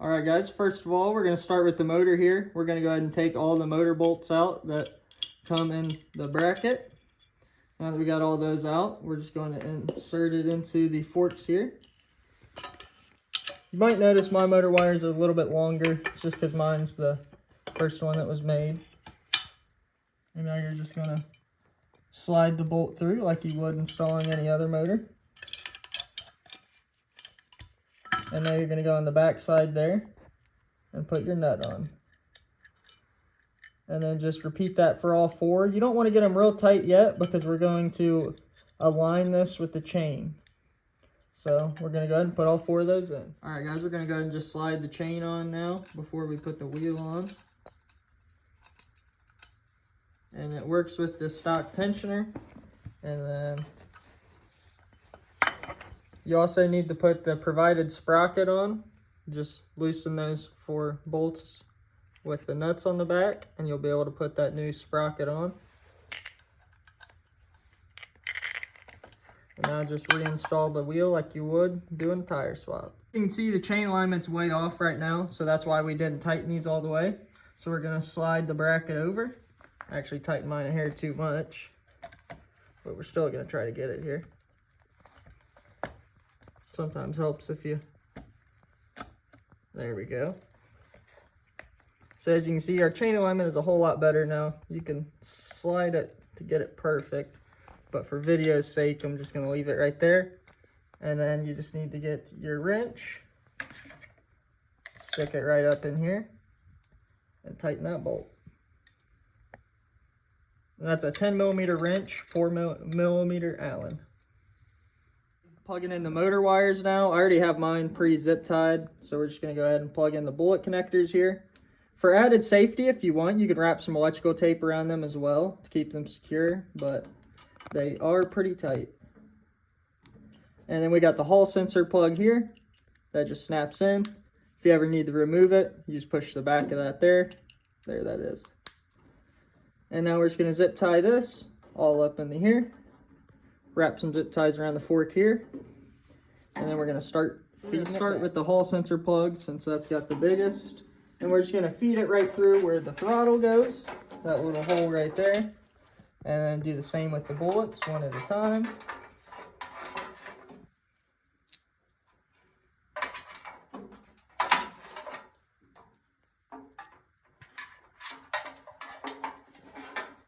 Alright guys, first of all, we're going to start with the motor here. We're going to go ahead and take all the motor bolts out that come in the bracket. Now that we got all those out, we're just going to insert it into the forks here. You might notice my motor wires are a little bit longer, just because mine's the first one that was made. And now you're just going to slide the bolt through like you would installing any other motor. And now you're going to go on the back side there and put your nut on. And then just repeat that for all four. You don't want to get them real tight yet because we're going to align this with the chain. So we're going to go ahead and put all four of those in. Alright guys, we're going to go ahead and just slide the chain on now before we put the wheel on. And it works with the stock tensioner. And then you also need to put the provided sprocket on. Just loosen those four bolts with the nuts on the back and you'll be able to put that new sprocket on. And now just reinstall the wheel like you would doing a tire swap. You can see the chain alignment's way off right now, so that's why we didn't tighten these all the way. So we're going to slide the bracket over. I actually tightened mine a hair too much, but we're still going to try to get it here. Sometimes helps if you... There we go. So as you can see, our chain alignment is a whole lot better now. You can slide it to get it perfect. But for video's sake, I'm just going to leave it right there. And then you just need to get your wrench, stick it right up in here, and tighten that bolt. And that's a 10mm wrench, 4mm Allen. Plugging in the motor wires now. I already have mine pre-zip tied, so we're just going to go ahead and plug in the bullet connectors here. For added safety, if you want, you can wrap some electrical tape around them as well to keep them secure, but they are pretty tight. And then we got the hall sensor plug here that just snaps in. If you ever need to remove it, you just push the back of that there. There that is. And now we're just going to zip tie this all up into here. Wrap some zip ties around the fork here. And then we're going to start with the hall sensor plug since that's got the biggest. And we're just going to feed it right through where the throttle goes. That little hole right there. And then do the same with the bullets, one at a time.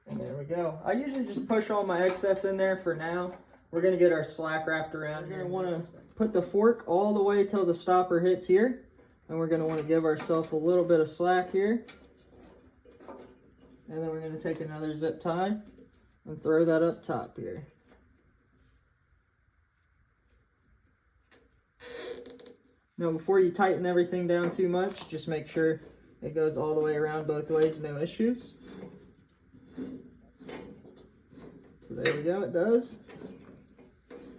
And there we go. I usually just push all my excess in there for now. We're going to get our slack wrapped around here. We're going to want to put the fork all the way till the stopper hits here. And we're going to want to give ourselves a little bit of slack here. And then we're going to take another zip tie and throw that up top here. Now before you tighten everything down too much, just make sure it goes all the way around both ways, no issues. So there we go, it does.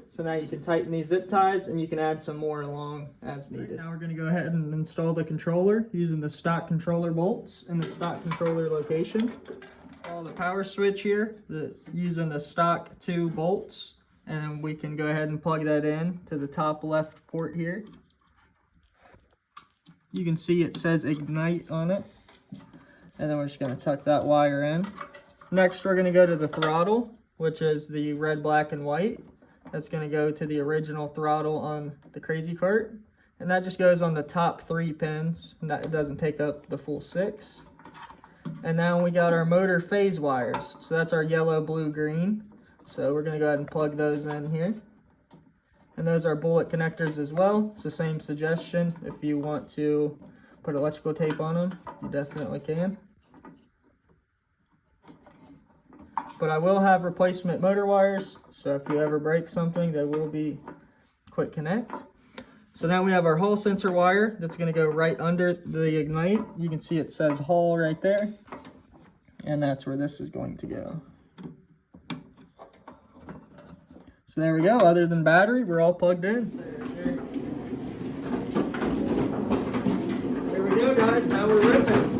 So now you can tighten these zip ties and you can add some more along as needed. Right, now we're going to go ahead and install the controller using the stock controller bolts in the stock controller location. All the power switch here using the stock 2 bolts, and then we can go ahead and plug that in to the top left port here. You can see it says ignite on it, and then we're just going to tuck that wire in. Next we're going to go to the throttle, which is the red, black, and white. That's going to go to the original throttle on the Crazy Cart. And that just goes on the top 3 pins. And that doesn't take up the full 6. And now we got our motor phase wires. So that's our yellow, blue, green. So we're going to go ahead and plug those in here. And those are bullet connectors as well. It's the same suggestion. If you want to put electrical tape on them, you definitely can. But I will have replacement motor wires, so if you ever break something, they will be quick connect. So now we have our hall sensor wire that's going to go right under the ignite. You can see it says hall right there, and that's where this is going to go. So there we go. Other than battery, we're all plugged in. There we go, guys. Now we're ripping.